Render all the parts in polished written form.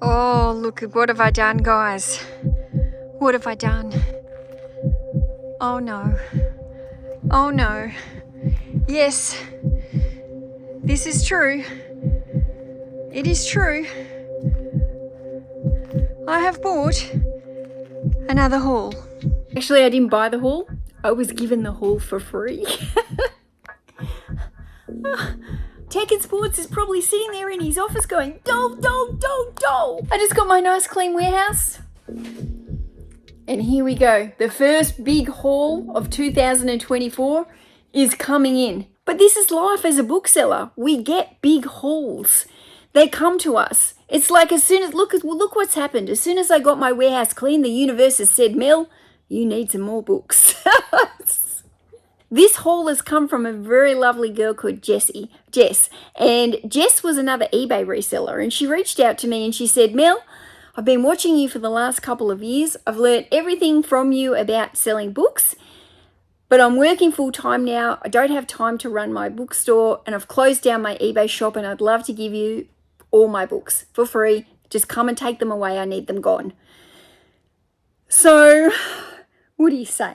Oh, look, what have I done, guys? What have I done? Oh no. Oh no. Yes, this is true. It is true. I have bought another haul. Actually, I didn't buy the haul. I was given the haul for free. Technsports is probably sitting there in his office going, dole, dole, dole, dole. I just got my nice clean warehouse. And here we go. The first big haul of 2024 is coming in. But this is life as a bookseller. We get big hauls. They come to us. It's like as soon as, look what's happened. As soon as I got my warehouse clean, the universe has said, Mel, you need some more books. This haul has come from a very lovely girl called Jess. And Jess was another eBay reseller. And she reached out to me and she said, Mel, I've been watching you for the last couple of years. I've learned everything from you about selling books, but I'm working full time now. I don't have time to run my bookstore and I've closed down my eBay shop and I'd love to give you all my books for free. Just come and take them away. I need them gone. So what do you say?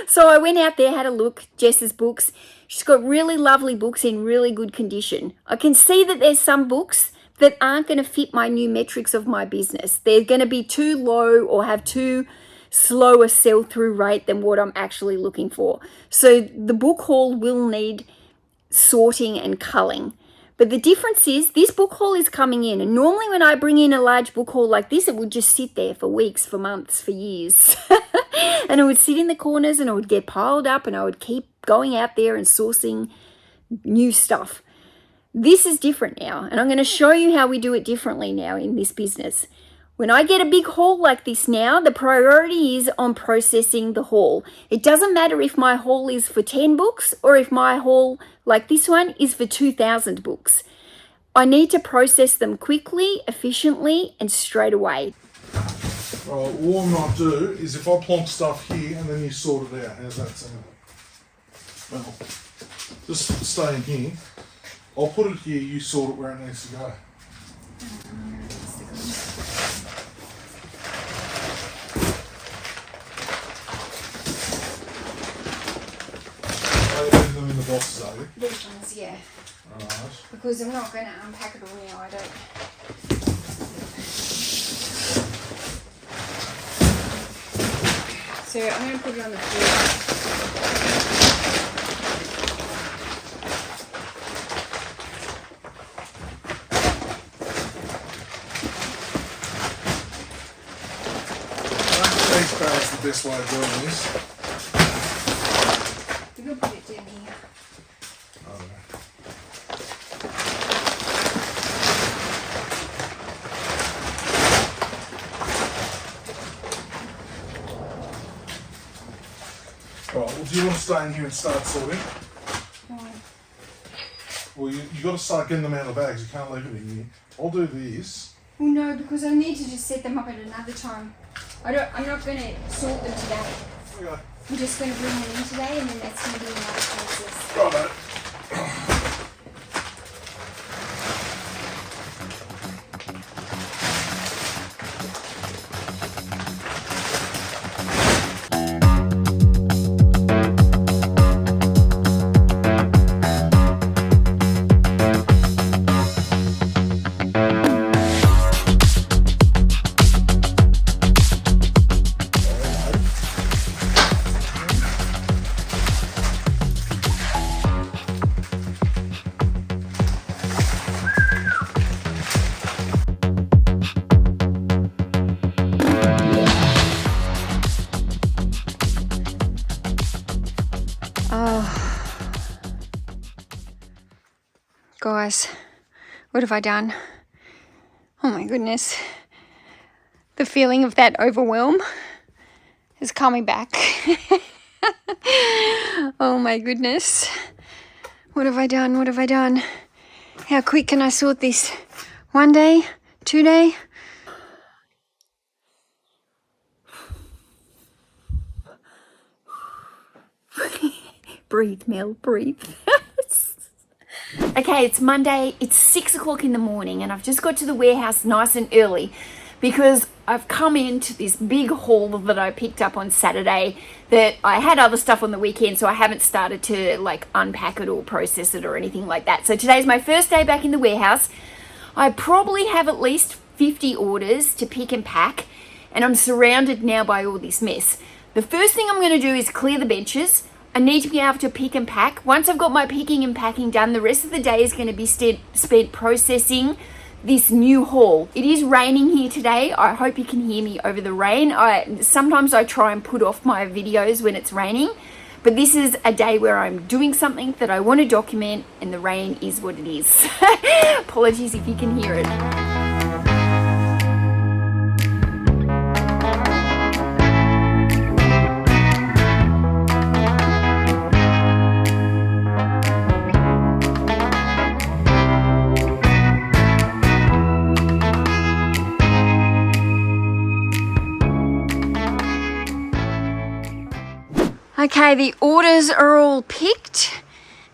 So I went out there, had a look, Jess's books. She's got really lovely books in really good condition. I can see that there's some books that aren't going to fit my new metrics of my business. They're going to be too low or have too slow a sell-through rate than what I'm actually looking for. So the book haul will need sorting and culling. But the difference is this book haul is coming in. And normally when I bring in a large book haul like this, it would just sit there for weeks, for months, for years. And it would sit in the corners and it would get piled up and I would keep going out there and sourcing new stuff. This is different now. And I'm going to show you how we do it differently now in this business. When I get a big haul like this now, the priority is on processing the haul. It doesn't matter if my haul is for 10 books or if my haul like this one is for 2,000 books. I need to process them quickly, efficiently, and straight away. Right, what I might do is if I plonk stuff here and then you sort it out. How's that sound? Well, just stay in here. I'll put it here, you sort it where it needs to go. Are you putting them in the boxes, are you? These ones, yeah. Alright. Because I'm not going to unpack it all now, I don't. So I'm going to put it on the floor. These barrels the best way of doing this. You can put it down here. Right, well, do you want to stay in here and start sorting? Why? Well, you got to start getting them out of the bags. You can't leave it in here. I'll do this. Well, no, because I need to just set them up at another time. I'm not going to sort them today. Okay. I'm just going to bring them in today and then that's going to be another process. Righto. Guys, what have I done? Oh my goodness. The feeling of that overwhelm is coming back. Oh my goodness. What have I done? What have I done? How quick can I sort this? 1 day? 2 day? Breathe, Mel, breathe. Okay, it's Monday, it's 6 o'clock in the morning, and I've just got to the warehouse nice and early because I've come into this big haul that I picked up on Saturday that I had other stuff on the weekend, so I haven't started to like unpack it or process it or anything like that. So today's my first day back in the warehouse. I probably have at least 50 orders to pick and pack, and I'm surrounded now by all this mess. The first thing I'm going to do is clear the benches. I need to be able to pick and pack. Once I've got my picking and packing done, the rest of the day is going to be spent processing this new haul. It is raining here today. I hope you can hear me over the rain. Sometimes I try and put off my videos when it's raining, but this is a day where I'm doing something that I want to document, and the rain is what it is. Apologies if you can hear it. Okay, the orders are all picked.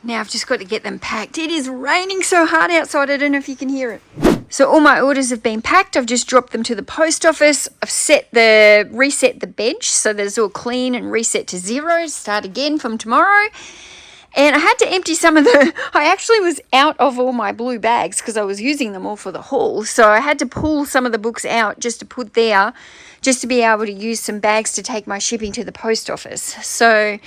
Now I've just got to get them packed. It is raining so hard outside, I don't know if you can hear it. So all my orders have been packed. I've just dropped them to the post office. I've reset the bench so that it's all clean and reset to 0. Start again from tomorrow. And I had to empty some of I actually was out of all my blue bags because I was using them all for the haul. So I had to pull some of the books out just to put there, just to be able to use some bags to take my shipping to the post office. So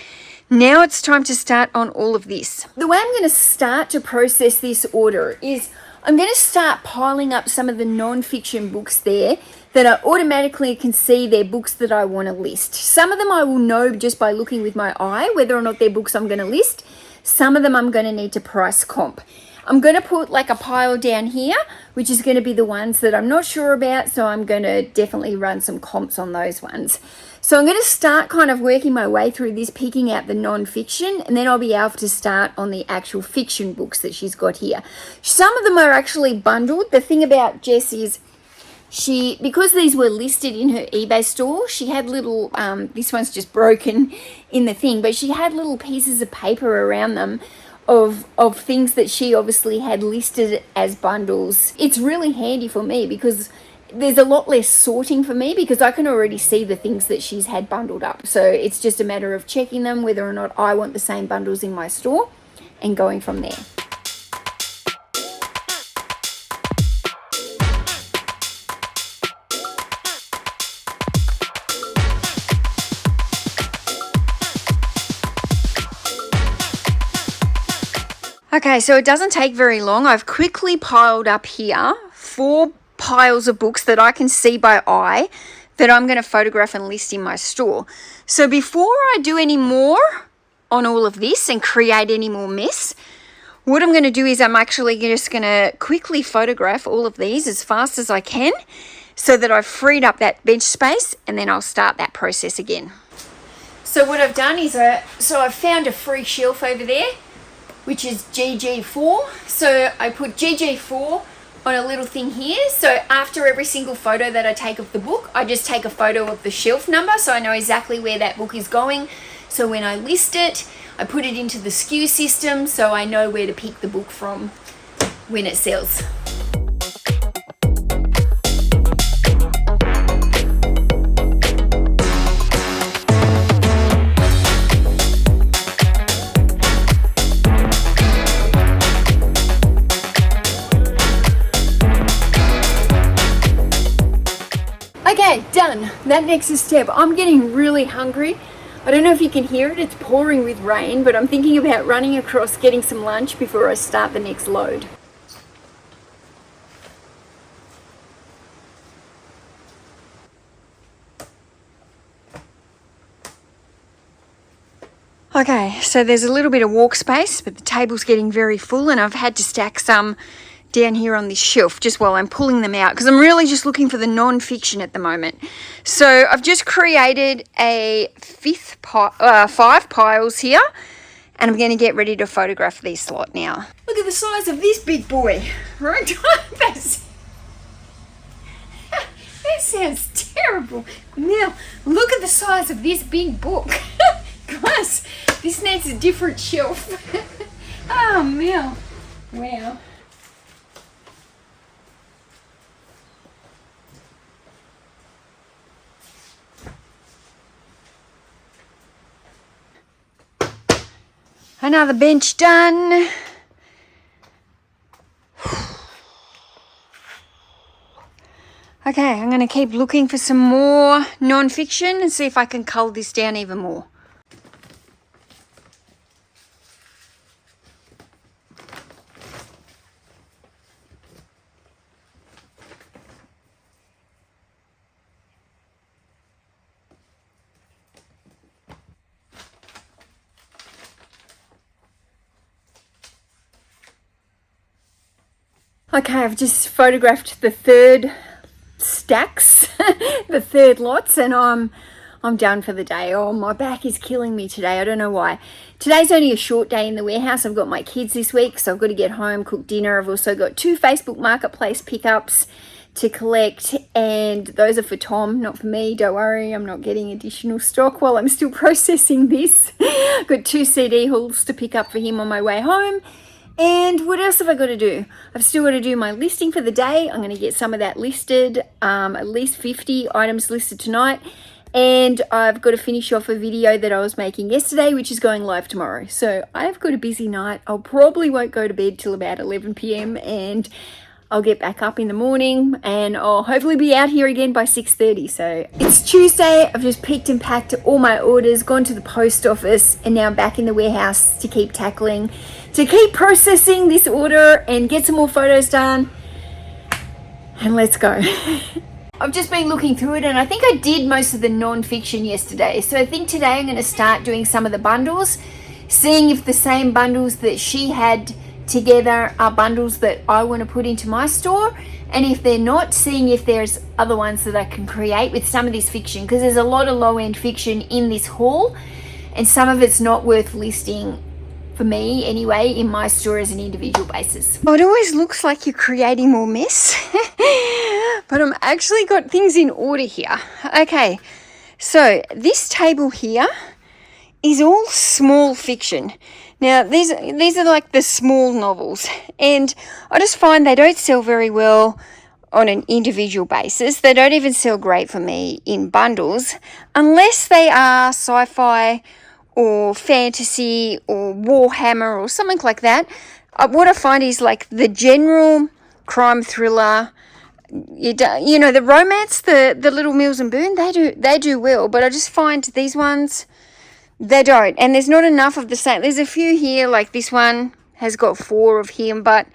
now it's time to start on all of this. The way I'm going to start to process this order is I'm going to start piling up some of the non-fiction books there that I automatically can see they're books that I want to list. Some of them I will know just by looking with my eye whether or not they're books I'm going to list. Some of them I'm going to need to price comp. I'm going to put like a pile down here, which is going to be the ones that I'm not sure about, so I'm going to definitely run some comps on those ones. So I'm going to start kind of working my way through this, picking out the non-fiction, and then I'll be able to start on the actual fiction books that she's got here. Some of them are actually bundled. The thing about Jess is because these were listed in her eBay store, she had little, this one's just broken in the thing, but she had little pieces of paper around them of things that she obviously had listed as bundles. It's really handy for me because there's a lot less sorting for me because I can already see the things that she's had bundled up. So it's just a matter of checking them, whether or not I want the same bundles in my store, and going from there. Okay, so it doesn't take very long. I've quickly piled up here 4 piles of books that I can see by eye that I'm going to photograph and list in my store. So before I do any more on all of this and create any more mess, what I'm going to do is I'm actually just going to quickly photograph all of these as fast as I can so that I've freed up that bench space, and then I'll start that process again. So what I've done is I've found a free shelf over there, which is GG4. So I put GG4 on a little thing here. So after every single photo that I take of the book, I just take a photo of the shelf number so I know exactly where that book is going. So when I list it, I put it into the SKU system so I know where to pick the book from when it sells. Okay, done. That next step. I'm getting really hungry. I don't know if you can hear it. It's pouring with rain, but I'm thinking about running across, getting some lunch before I start the next load. Okay, so there's a little bit of walk space, but the table's getting very full, and I've had to stack some down here on this shelf just while I'm pulling them out because I'm really just looking for the non-fiction at the moment. So I've just created a 5 piles here, and I'm going to get ready to photograph these lot now. Look at the size of this big boy, right? That sounds terrible. Now look at the size of this big book. Guys, this needs a different shelf. Oh, Mel. Wow. Another bench done. Okay, I'm going to keep looking for some more non-fiction and see if I can cull this down even more. Okay, I've just photographed the third stacks, the third lots, and I'm done for the day. Oh, my back is killing me today. I don't know why. Today's only a short day in the warehouse. I've got my kids this week, so I've got to get home, cook dinner. I've also got 2 Facebook Marketplace pickups to collect, and those are for Tom, not for me. Don't worry, I'm not getting additional stock while I'm still processing this. I've got 2 CD hauls to pick up for him on my way home. And what else have I got to do? I've still got to do my listing for the day. I'm going to get some of that listed, at least 50 items listed tonight. And I've got to finish off a video that I was making yesterday, which is going live tomorrow. So I've got a busy night. I'll probably won't go to bed till about 11 p.m. and I'll get back up in the morning and I'll hopefully be out here again by 6:30. So it's Tuesday. I've just picked and packed all my orders, gone to the post office, and now I'm back in the warehouse to keep processing this order and get some more photos done. And let's go. I've just been looking through it and I think I did most of the non-fiction yesterday. So I think today I'm going to start doing some of the bundles, seeing if the same bundles that she had together are bundles that I want to put into my store, and if they're not, seeing if there's other ones that I can create with some of this fiction, because there's a lot of low-end fiction in this haul and some of it's not worth listing for me anyway in my store as an individual basis. Well, it always looks like you're creating more mess but I'm actually got things in order here. Okay, so this table here is all small fiction. Now, these are like the small novels, and I just find they don't sell very well on an individual basis. They don't even sell great for me in bundles, unless they are sci-fi or fantasy or Warhammer or something like that. What I find is like the general crime thriller, you know, the romance, the Little Mills and Boone, they do well, but I just find these ones, they don't, and there's not enough of the same. There's a few here, like this one has got 4 of him, but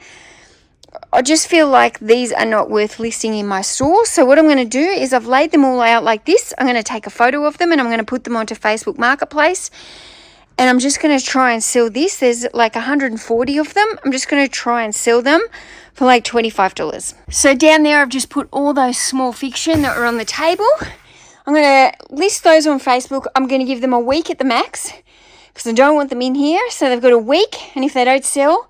I just feel like these are not worth listing in my store. So what I'm going to do is I've laid them all out like this. I'm going to take a photo of them and I'm going to put them onto Facebook Marketplace, and I'm just going to try and sell this. There's like 140 of them. I'm just going to try and sell them for like $25. So down there I've just put all those small fiction that are on the table. I'm going to list those on Facebook. I'm going to give them a week at the max because I don't want them in here. So they've got a week, and if they don't sell,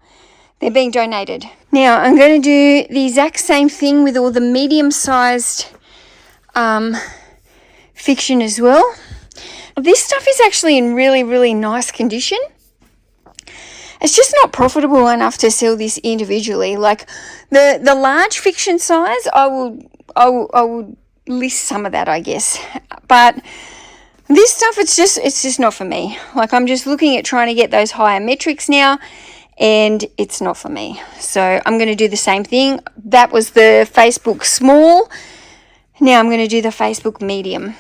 they're being donated. Now, I'm going to do the exact same thing with all the medium-sized fiction as well. This stuff is actually in really, really nice condition. It's just not profitable enough to sell this individually. Like the large fiction size, I will list some of that, I guess, but this stuff, it's just not for me. Like, I'm just looking at trying to get those higher metrics now, and it's not for me. So I'm going to do the same thing. That was the Facebook small. Now I'm going to do the Facebook medium.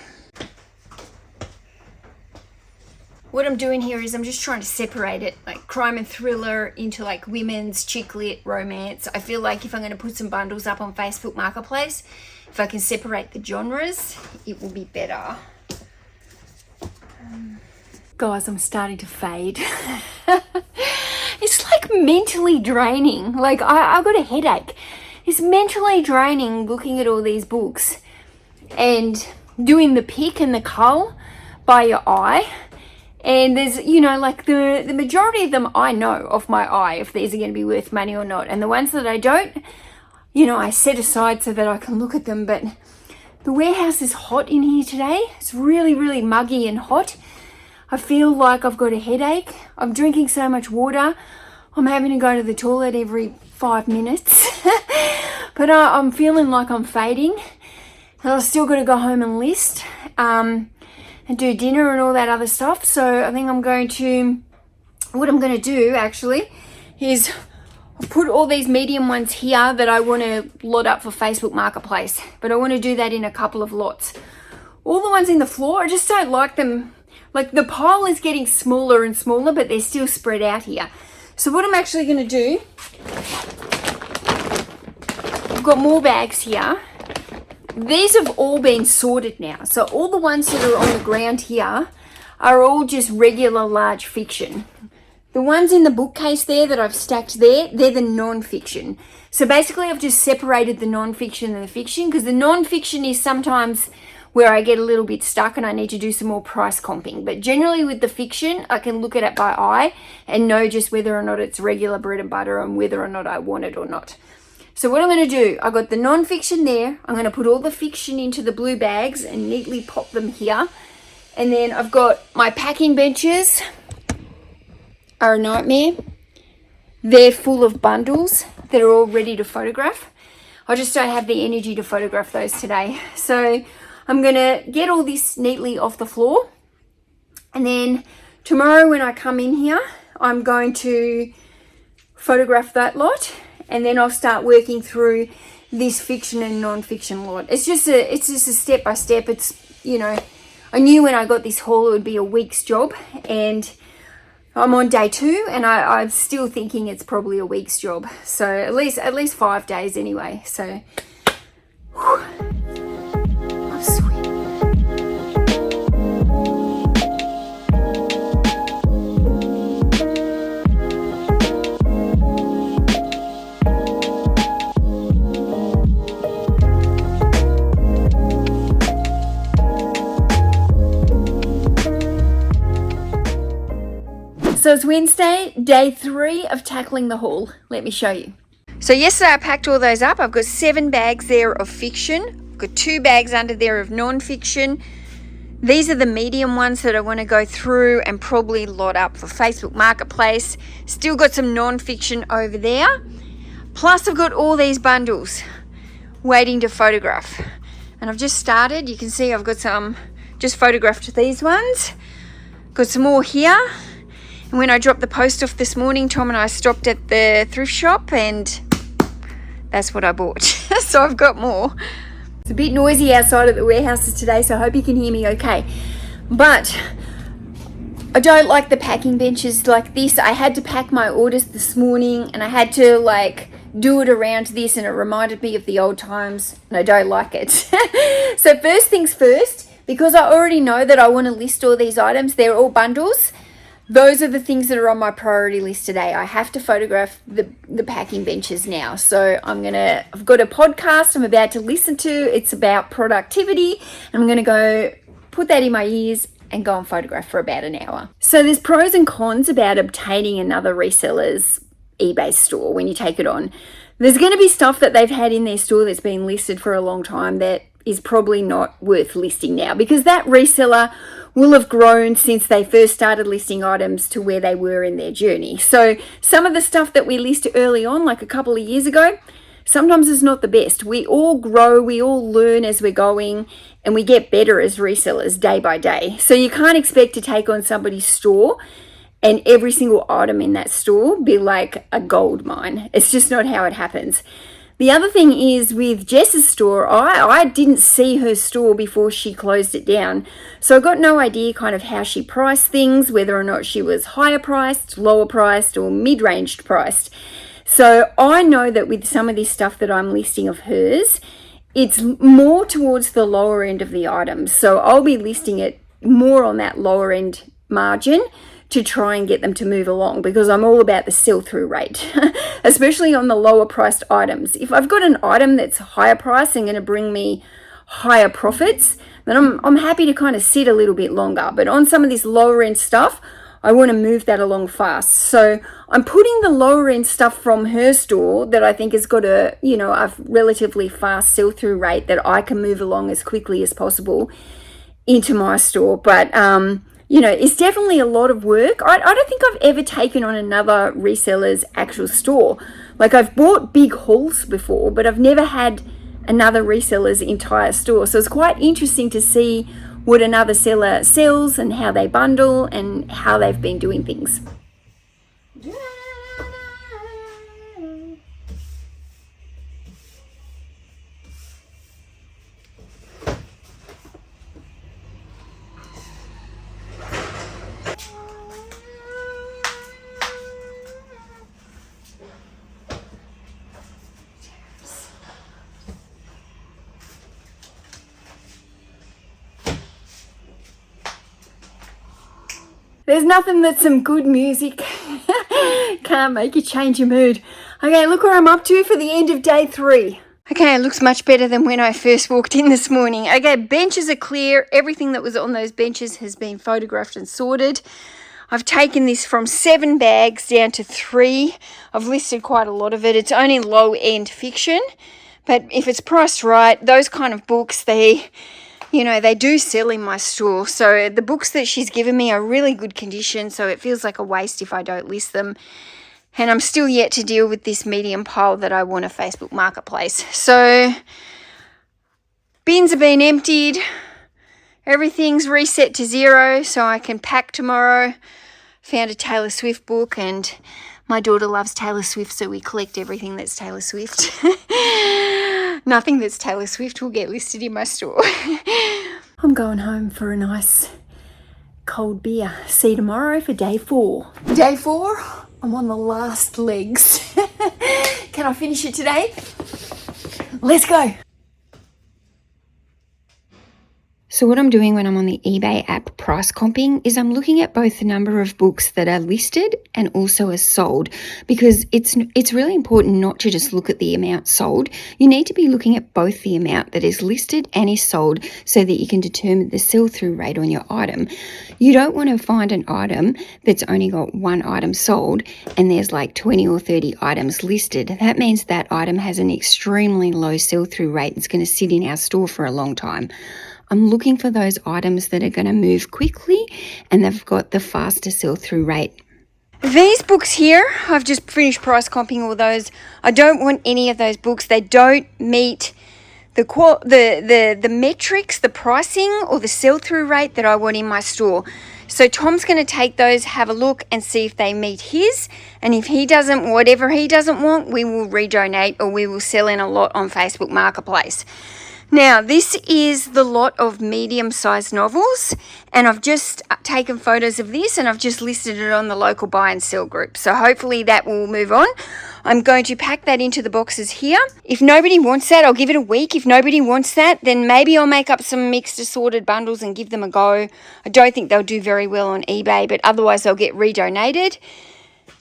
What I'm doing here is I'm just trying to separate it, like crime and thriller, into like women's, chick lit, romance. I feel like if I'm going to put some bundles up on Facebook Marketplace, if I can separate the genres, it will be better. Guys, I'm starting to fade. It's like mentally draining. Like I got a headache. It's mentally draining looking at all these books and doing the pick and the cull by your eye. And there's, you know, like the majority of them I know off my eye if these are going to be worth money or not. And the ones that I don't, you know, I set aside so that I can look at them. But the warehouse is hot in here today. It's really, really muggy and hot. I feel like I've got a headache. I'm drinking so much water. I'm having to go to the toilet every 5 minutes. But I'm feeling like I'm fading. And I've still got to go home and list and do dinner and all that other stuff. So I think what I'm going to do actually is put all these medium ones here that I want to lot up for Facebook Marketplace. But I want to do that in a couple of lots. All the ones in the floor, I just don't like them. Like the pile is getting smaller and smaller, but they're still spread out here. So what I'm actually going to do, I've got more bags here. These have all been sorted now. So all the ones that are on the ground here are all just regular large fiction. The ones in the bookcase there that I've stacked there, they're the non-fiction. So basically I've just separated the non-fiction and the fiction, because the non-fiction is sometimes where I get a little bit stuck and I need to do some more price comping. But generally with the fiction, I can look at it by eye and know just whether or not it's regular bread and butter and whether or not I want it or not. So what I'm going to do, I've got the non-fiction there. I'm going to put all the fiction into the blue bags and neatly pop them here. And then I've got my packing benches are a nightmare. They're full of bundles that are all ready to photograph. I just don't have the energy to photograph those today. So I'm going to get all this neatly off the floor. And then tomorrow when I come in here, I'm going to photograph that lot. And then I'll start working through this fiction and non-fiction lot. It's just a step by step. It's, you know, I knew when I got this haul it would be a week's job. And I'm on day 2 and I'm still thinking it's probably a week's job. So at least 5 days anyway. So, whew. I'm sweating. So it's Wednesday, day 3 of tackling the haul. Let me show you. So yesterday I packed all those up. I've got 7 bags there of fiction. I've got 2 bags under there of non-fiction. These are the medium ones that I want to go through and probably lot up for Facebook Marketplace. Still got some non-fiction over there. Plus I've got all these bundles waiting to photograph. And I've just started. You can see I've got some, just photographed these ones. Got some more here. And when I dropped the post off this morning, Tom and I stopped at the thrift shop and that's what I bought. So I've got more. It's a bit noisy outside of the warehouses today, so I hope you can hear me okay. But I don't like the packing benches like this. I had to pack my orders this morning and I had to like do it around this and it reminded me of the old times and I don't like it. So first things first, because I already know that I want to list all these items, they're all bundles. Those are the things that are on my priority list today. I have to photograph the packing benches now. So I've got a podcast I'm about to listen to. It's about productivity. I'm going to go put that in my ears and go and photograph for about an hour. So there's pros and cons about obtaining another reseller's eBay store when you take it on. There's going to be stuff that they've had in their store that's been listed for a long time that is probably not worth listing now, because that reseller will have grown since they first started listing items to where they were in their journey. So some of the stuff that we listed early on, like a couple of years ago, sometimes is not the best. We all grow, we all learn as we're going, and we get better as resellers day by day. So you can't expect to take on somebody's store and every single item in that store be like a gold mine. It's just not how it happens. The other thing is with Jess's store, I didn't see her store before she closed it down. So I got no idea kind of how she priced things, whether or not she was higher priced, lower priced, or mid-ranged priced. So I know that with some of this stuff that I'm listing of hers, it's more towards the lower end of the items. So I'll be listing it more on that lower end margin to try and get them to move along, because I'm all about the sell-through rate, especially on the lower priced items. If I've got an item that's higher price and going to bring me higher profits, then I'm happy to kind of sit a little bit longer. But on some of this lower end stuff, I want to move that along fast. So I'm putting the lower end stuff from her store that I think has got a relatively fast sell-through rate that I can move along as quickly as possible into my store. But you know, it's definitely a lot of work. I don't think I've ever taken on another reseller's actual store. Like, I've bought big hauls before, but I've never had another reseller's entire store. So it's quite interesting to see what another seller sells and how they bundle and how they've been doing things. There's nothing that some good music can't make you change your mood. Okay, look where I'm up to for the end of day 3. Okay, it looks much better than when I first walked in this morning. Okay, benches are clear. Everything that was on those benches has been photographed and sorted. I've taken this from 7 bags down to 3. I've listed quite a lot of it. It's only low-end fiction, but if it's priced right, those kind of books, they do sell in my store. So the books that she's given me are really good condition, so it feels like a waste if I don't list them. And I'm still yet to deal with this medium pile that I want a Facebook Marketplace. So bins have been emptied. Everything's reset to 0 so I can pack tomorrow. Found a Taylor Swift book, and my daughter loves Taylor Swift, so we collect everything that's Taylor Swift. Nothing that's Taylor Swift will get listed in my store. I'm going home for a nice cold beer. See you tomorrow for day 4. Day 4, I'm on the last legs. Can I finish it today? Let's go. So what I'm doing when I'm on the eBay app price comping is I'm looking at both the number of books that are listed and also are sold, because it's really important not to just look at the amount sold. You need to be looking at both the amount that is listed and is sold so that you can determine the sell-through rate on your item. You don't want to find an item that's only got 1 item sold and there's like 20 or 30 items listed. That means that item has an extremely low sell-through rate. It's going to sit in our store for a long time. I'm looking for those items that are going to move quickly and they've got the faster sell-through rate. These books here, I've just finished price comping all those. I don't want any of those books. They don't meet the metrics, the pricing or the sell-through rate that I want in my store. So Tom's going to take those, have a look and see if they meet his. And if he doesn't, whatever he doesn't want, we will redonate or we will sell in a lot on Facebook Marketplace. Now, this is the lot of medium-sized novels, and I've just taken photos of this and I've just listed it on the local buy and sell group. So hopefully that will move on. I'm going to pack that into the boxes here. If nobody wants that, I'll give it a week. If nobody wants that, then maybe I'll make up some mixed assorted bundles and give them a go. I don't think they'll do very well on eBay, but otherwise they'll get redonated.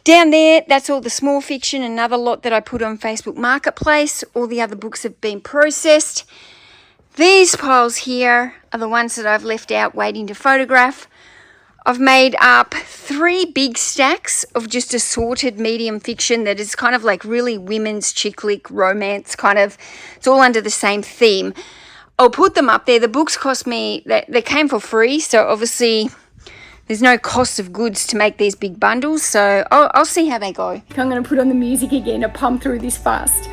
Down there, that's all the small fiction, another lot that I put on Facebook Marketplace. All the other books have been processed. These piles here are the ones that I've left out waiting to photograph. I've made up 3 big stacks of just assorted medium fiction that is kind of like really women's chick lit romance kind of. It's all under the same theme. I'll put them up there. The books cost me, they came for free, so obviously there's no cost of goods to make these big bundles, so I'll see how they go. I'm going to put on the music again to pump through this fast.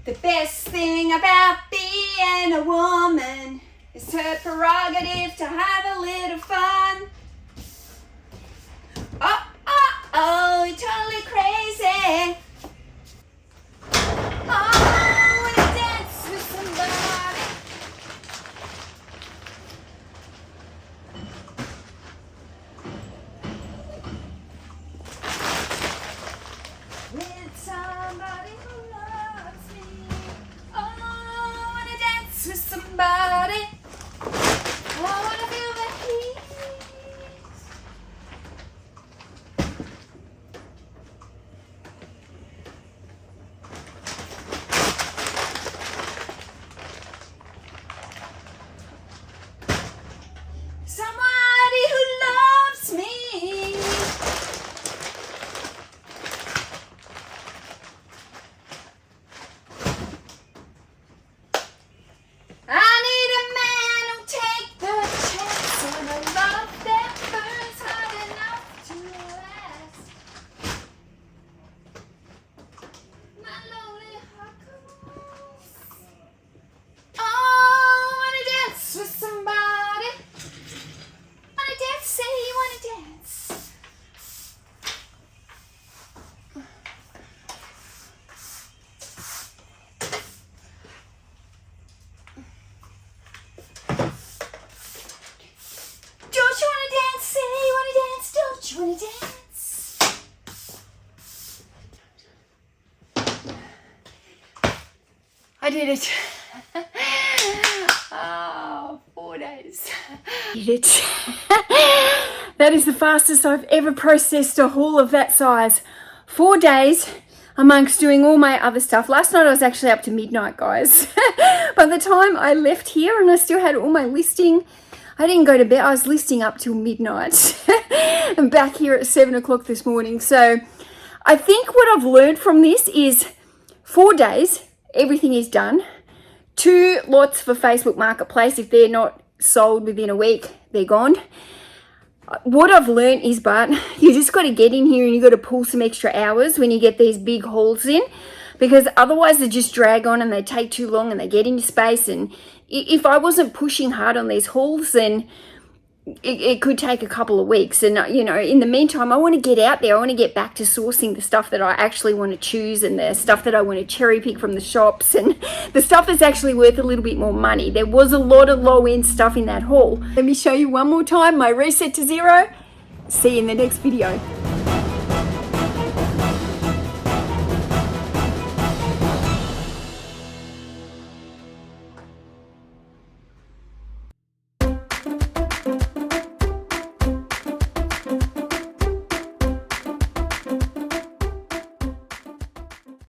The best thing about being a woman is her prerogative to have a little fun. Oh, you're totally crazy. Oh, I wanna dance with somebody. somebody. I wanna feel the heat. Somebody who loves me. I need a man who'll take the chance on a love that burns hot enough to last. My lonely heart calls. Oh, I wanna dance with somebody. Wanna dance, say you wanna dance. Don't you wanna dance? Say you wanna dance. Don't you wanna dance? I did it. Oh, 4 days. Did it. That is the fastest I've ever processed a haul of that size. 4 days amongst doing all my other stuff. Last night I was actually up to midnight, guys. By the time I left here and I still had all my listing, I didn't go to bed. I was listing up till midnight. I'm back here at 7 o'clock this morning. So I think what I've learned from this is 4 days, everything is done. 2 lots for Facebook Marketplace. If they're not sold within a week, they're gone. What I've learned is, but you just got to get in here and you got to pull some extra hours when you get these big hauls in, because otherwise they just drag on and they take too long and they get into space. And if I wasn't pushing hard on these hauls, then it could take a couple of weeks. And, you know, in the meantime, I want to get out there. I want to get back to sourcing the stuff that I actually want to choose and the stuff that I want to cherry pick from the shops and the stuff that's actually worth a little bit more money. There was a lot of low-end stuff in that haul. Let me show you one more time my reset to zero. See you in the next video.